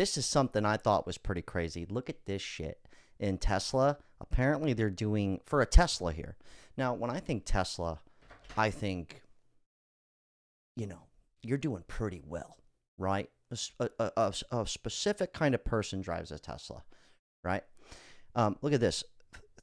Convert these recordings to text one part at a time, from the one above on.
This is something I thought was pretty crazy. Look at this shit. In Tesla, apparently they're doing, for a Tesla here. Now, when I think Tesla, I think, you know, you're doing pretty well, right? A specific kind of person drives a Tesla, right? Look at this.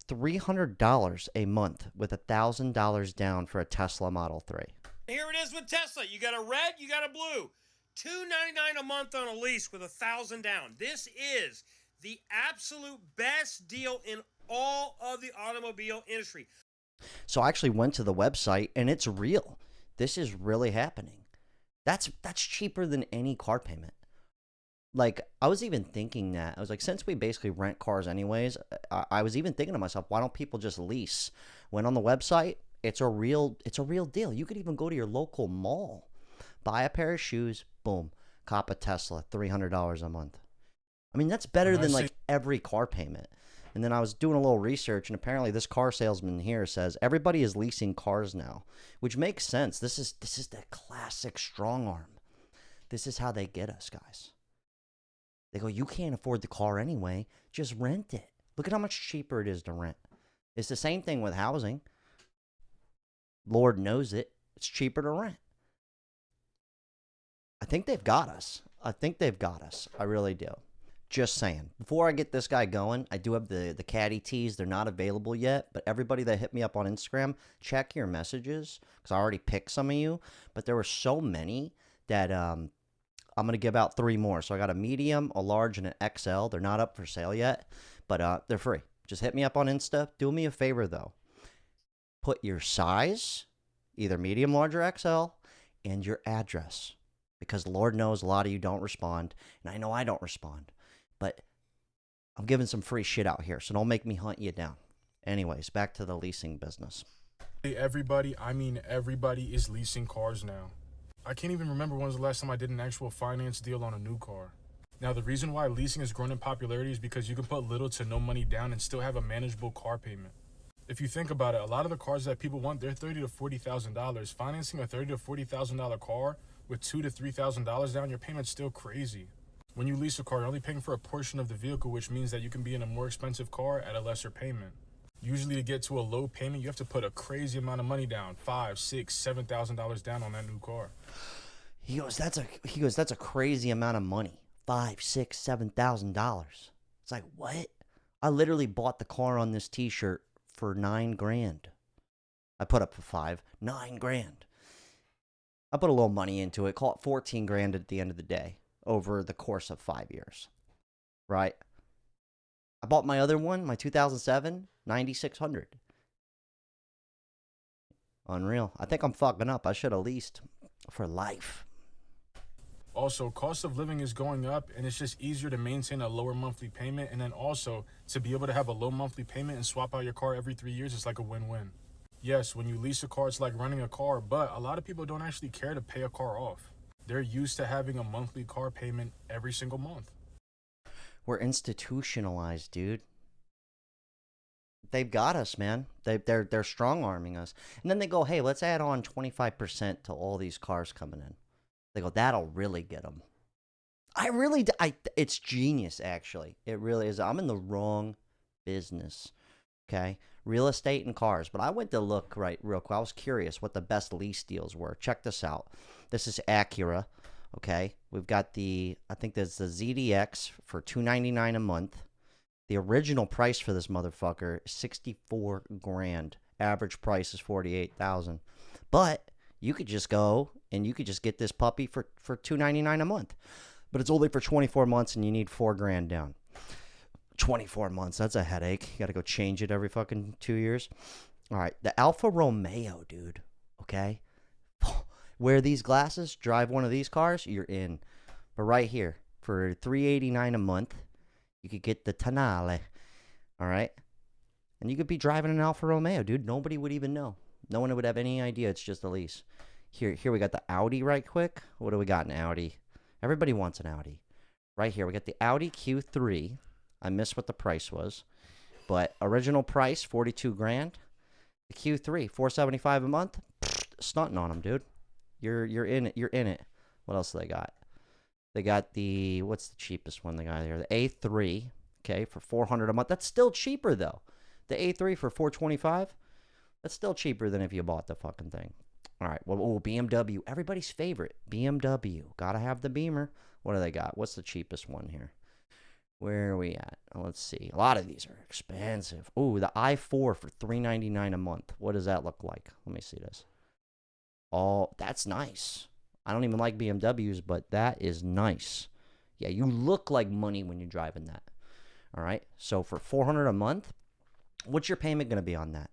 $300 a month with $1,000 down for a Tesla Model 3. Here it is with Tesla. You got a red, you got a blue. $299 a month on a lease with $1,000 down. This is the absolute best deal in all of the automobile industry. So I actually went to the website, and it's real. This is really happening. That's cheaper than any car payment. Like, I was even thinking that. I was like, since we basically rent cars anyways, I was even thinking to myself, why don't people just lease? Went on the website. It's a real deal. You could even go to your local mall, buy a pair of shoes, boom, cop a Tesla, $300 a month. I mean, that's better than like every car payment. And then I was doing a little research, and apparently this car salesman here says everybody is leasing cars now, which makes sense. This is the classic strong arm. This is how they get us, guys. They go, you can't afford the car anyway, just rent it. Look at how much cheaper it is to rent. It's the same thing with housing. Lord knows it. It's cheaper to rent. I think they've got us. I really do. Just saying. Before I get this guy going, I do have the caddy tees. They're not available yet, but everybody that hit me up on Instagram, check your messages, because I already picked some of you, but there were so many that I'm going to give out 3 more. So I got a medium, a large, and an XL. They're not up for sale yet, but they're free. Just hit me up on Insta. Do me a favor, though. Put your size, either medium, large, or XL, and your address, because Lord knows a lot of you don't respond, and I know I don't respond. But I'm giving some free shit out here, so don't make me hunt you down. Anyways, back to the leasing business. Hey, everybody, I mean everybody is leasing cars now. I can't even remember when was the last time I did an actual finance deal on a new car. Now, the reason why leasing has grown in popularity is because you can put little to no money down and still have a manageable car payment. If you think about it, a lot of the cars that people want, they're $30,000 to $40,000. Financing a $30,000 to $40,000 car with $2,000 to $3,000 down, your payment's still crazy. When you lease a car, you're only paying for a portion of the vehicle, which means that you can be in a more expensive car at a lesser payment. Usually to get to a low payment, you have to put a crazy amount of money down, $5,000, $6,000, $7,000 down on that new car. He goes, that's a crazy amount of money. $5,000, $6,000, $7,000. It's like, what? I literally bought the car on this T-shirt for $9,000. I put up for $5,000, $9,000. I put a little money into it. Call it $14,000 at the end of the day over the course of 5 years, right? I bought my other one, my 2007, $9,600. Unreal. I think I'm fucking up. I should have leased for life. Also, cost of living is going up, and it's just easier to maintain a lower monthly payment, and then also to be able to have a low monthly payment and swap out your car every 3 years is like a win-win. Yes, when you lease a car, it's like renting a car, but a lot of people don't actually care to pay a car off. They're used to having a monthly car payment every single month. We're institutionalized, dude. They've got us, man. They're strong-arming us. And then they go, hey, let's add on 25% to all these cars coming in. They go, that'll really get them. It's genius, actually. It really is. I'm in the wrong business, okay? Real estate and cars. But I went to look real quick. I was curious what the best lease deals were. Check this out. This is Acura, okay? We've got I think there's the ZDX for $299 a month. The original price for this motherfucker is $64,000. Average price is $48,000. But you could just go and you could just get this puppy for $299 a month. But it's only for 24 months and you need $4,000 down. 24 months, that's a headache. You got to go change it every fucking 2 years. All right, the Alfa Romeo, dude, okay? Wear these glasses, drive one of these cars, you're in. But right here, for $389 a month, you could get the Tonale, all right? And you could be driving an Alfa Romeo, dude. Nobody would even know. No one would have any idea it's just a lease. Here we got the Audi right quick. What do we got in Audi? Everybody wants an Audi. Right here, we got the Audi Q3. I missed what the price was. But original price, $42,000. The Q3, $475 a month. Stunting on them, dude. You're in it. You're in it. What else do they got? They got the, what's the cheapest one they got here? The A3, okay, for $400 a month. That's still cheaper, though. The A3 for $425, that's still cheaper than if you bought the fucking thing. All right, well, BMW, everybody's favorite, BMW. Gotta have the Beamer. What do they got? What's the cheapest one here? Where are we at? Let's see. A lot of these are expensive. Oh, the i4 for $399 a month. What does that look like? Let me see this. Oh, that's nice. I don't even like BMWs, but that is nice. Yeah, you look like money when you're driving that. All right. So for $400 a month, what's your payment going to be on that?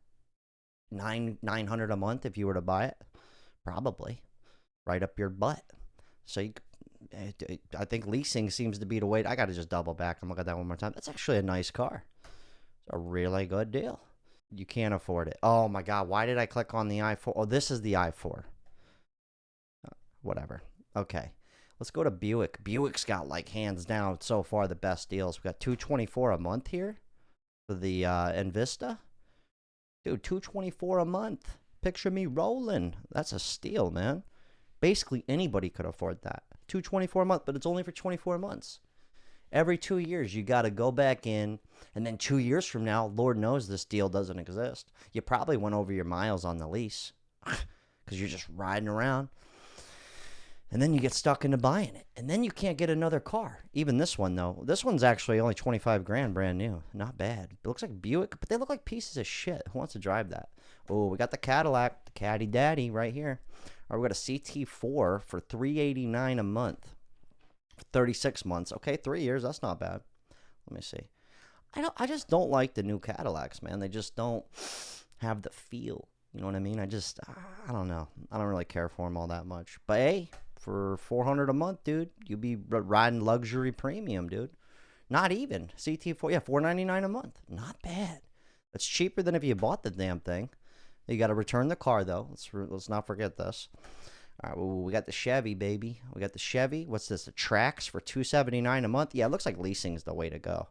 $900 a month if you were to buy it? Probably. Right up your butt. So I think leasing seems to be the way. I got to just double back and look at that one more time. That's actually a nice car. It's a really good deal. You can't afford it. Oh my God. Why did I click on the i4? Oh, this is the i4. Whatever. Okay. Let's go to Buick. Buick's got, like, hands down so far the best deals. We got $224 a month here for the Envista. Dude, $224 a month. Picture me rolling. That's a steal, man. Basically anybody could afford that. $224 a month, but it's only for 24 months. Every 2 years, you got to go back in, and then 2 years from now, Lord knows this deal doesn't exist. You probably went over your miles on the lease because you're just riding around. And then you get stuck into buying it. And then you can't get another car. Even this one, though. This one's actually only 25 grand brand new. Not bad. It looks like Buick, but they look like pieces of shit. Who wants to drive that? Oh, we got the Cadillac, the Caddy Daddy right here. All right, we got a CT4 for $389 a month. For 36 months. Okay, 3 years. That's not bad. Let me see. I just don't like the new Cadillacs, man. They just don't have the feel. You know what I mean? I don't know. I don't really care for them all that much. But hey, for $400 a month, dude, you'll be riding luxury premium, dude. Not even. CT4, yeah, $499 a month. Not bad. It's cheaper than if you bought the damn thing. You got to return the car, though. Let's not forget this. All right, well, we got the Chevy, baby. We got the Chevy. What's this? The Trax for $279 a month. Yeah, it looks like leasing's the way to go.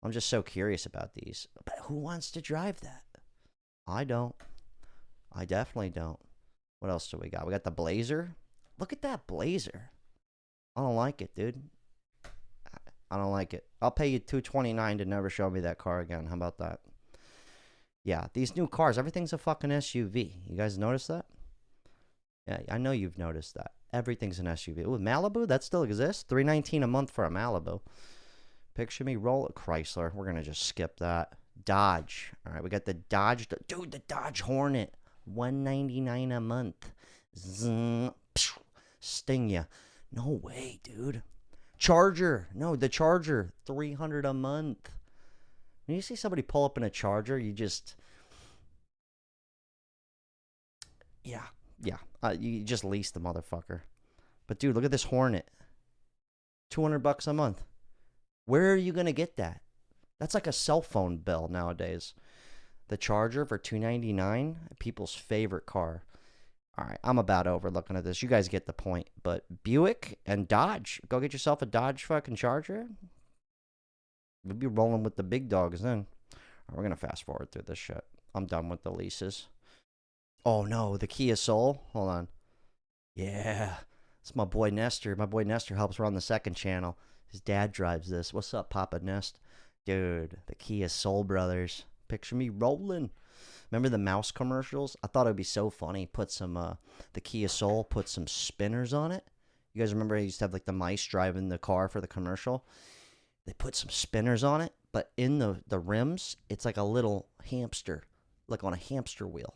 I'm just so curious about these. But who wants to drive that? I don't. I definitely don't. What else do we got? We got the Blazer. Look at that Blazer. I don't like it, dude. I don't like it. I'll pay you $229 to never show me that car again. How about that? Yeah, these new cars, everything's a fucking SUV. You guys notice that? Yeah, I know you've noticed that. Everything's an SUV. Ooh, Malibu, that still exists? $319 a month for a Malibu. Picture me roll a Chrysler. We're going to just skip that. Dodge. All right, we got the Dodge. Dude, the Dodge Hornet. $199 a month. Zzz, sting ya. No way, dude. Charger. No, the Charger. $300 a month. When you see somebody pull up in a Charger, you just... Yeah. You just lease the motherfucker. But, dude, look at this Hornet. $200 a month. Where are you going to get that? That's like a cell phone bill nowadays. The Charger for $299, people's favorite car. All right, I'm about over looking at this. You guys get the point. But Buick and Dodge, go get yourself a Dodge fucking Charger. We'll be rolling with the big dogs then. All right, we're going to fast forward through this shit. I'm done with the leases. Oh, no, the Kia Soul. Hold on. Yeah, it's my boy Nestor. My boy Nestor helps run the second channel. His dad drives this. What's up, Papa Nest? Dude, the Kia Soul brothers. Picture me rolling. Remember the mouse commercials? I thought it would be so funny. Put some, the Kia Soul, put some spinners on it. You guys remember I used to have like the mice driving the car for the commercial? They put some spinners on it, but in the rims, it's like a little hamster, like on a hamster wheel.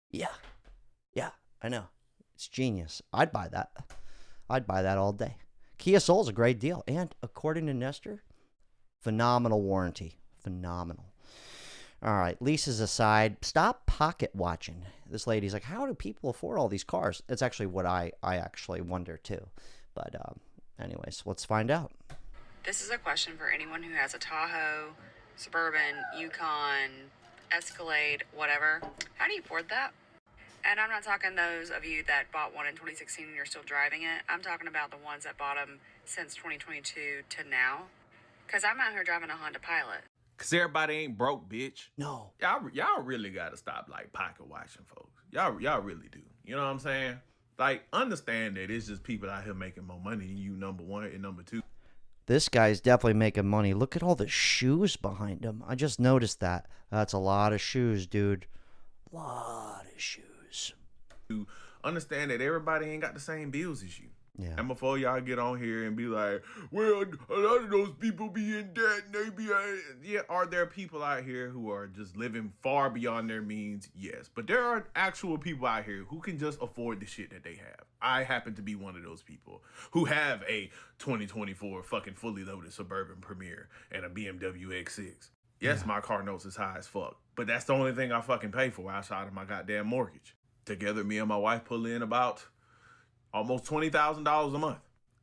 Yeah, I know. It's genius. I'd buy that. I'd buy that all day. Kia Soul's a great deal. And according to Nestor, phenomenal warranty. Phenomenal. All right, leases aside, stop pocket watching. This lady's like, how do people afford all these cars? It's actually what I actually wonder too. But anyways, let's find out. This is a question for anyone who has a Tahoe, Suburban, Yukon, Escalade, whatever. How do you afford that? And I'm not talking those of you that bought one in 2016 and you're still driving it. I'm talking about the ones that bought them since 2022 to now. Because I'm out here driving a Honda Pilot. Cause everybody ain't broke, bitch. No. Y'all really gotta stop like pocket watching, folks. Y'all really do. You know what I'm saying? Like, understand that it's just people out here making more money than you, number one, and number two. This guy's definitely making money. Look at all the shoes behind him. I just noticed that. That's a lot of shoes, dude. A lot of shoes. To understand that everybody ain't got the same bills as you. Yeah. And before y'all get on here and be like, well, a lot of those people be in debt and they be, yeah, are there people out here who are just living far beyond their means? Yes. But there are actual people out here who can just afford the shit that they have. I happen to be one of those people who have a 2024 fucking fully loaded Suburban Premier and a BMW X6. Yes, my car notes is high as fuck, but that's the only thing I fucking pay for outside of my goddamn mortgage. Together, me and my wife pull in about almost $20,000 a month.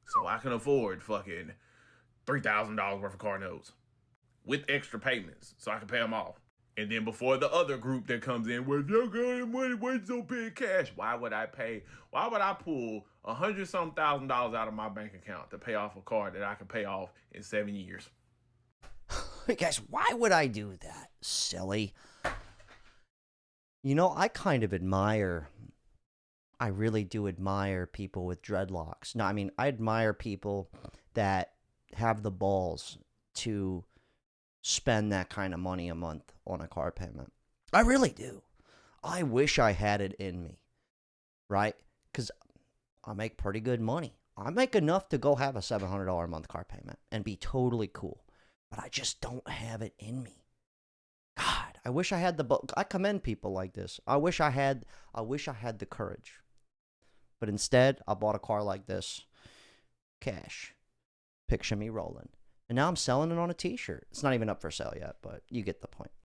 So I can afford fucking $3,000 worth of car notes with extra payments so I can pay them off. And then before the other group that comes in, well, if y'all got any money, why you don't pay cash? Why would I pull $100-some thousand out of my bank account to pay off a car that I can pay off in 7 years? Hey guys, why would I do that? Silly. You know, I kind of admire, I really do admire people with dreadlocks. No, I mean, I admire people that have the balls to spend that kind of money a month on a car payment. I really do. I wish I had it in me, right? Because I make pretty good money. I make enough to go have a $700 a month car payment and be totally cool. But I just don't have it in me. God, I wish I had I commend people like this. I wish I had the courage. But instead, I bought a car like this. Cash. Picture me rolling. And now I'm selling it on a t-shirt. It's not even up for sale yet, but you get the point.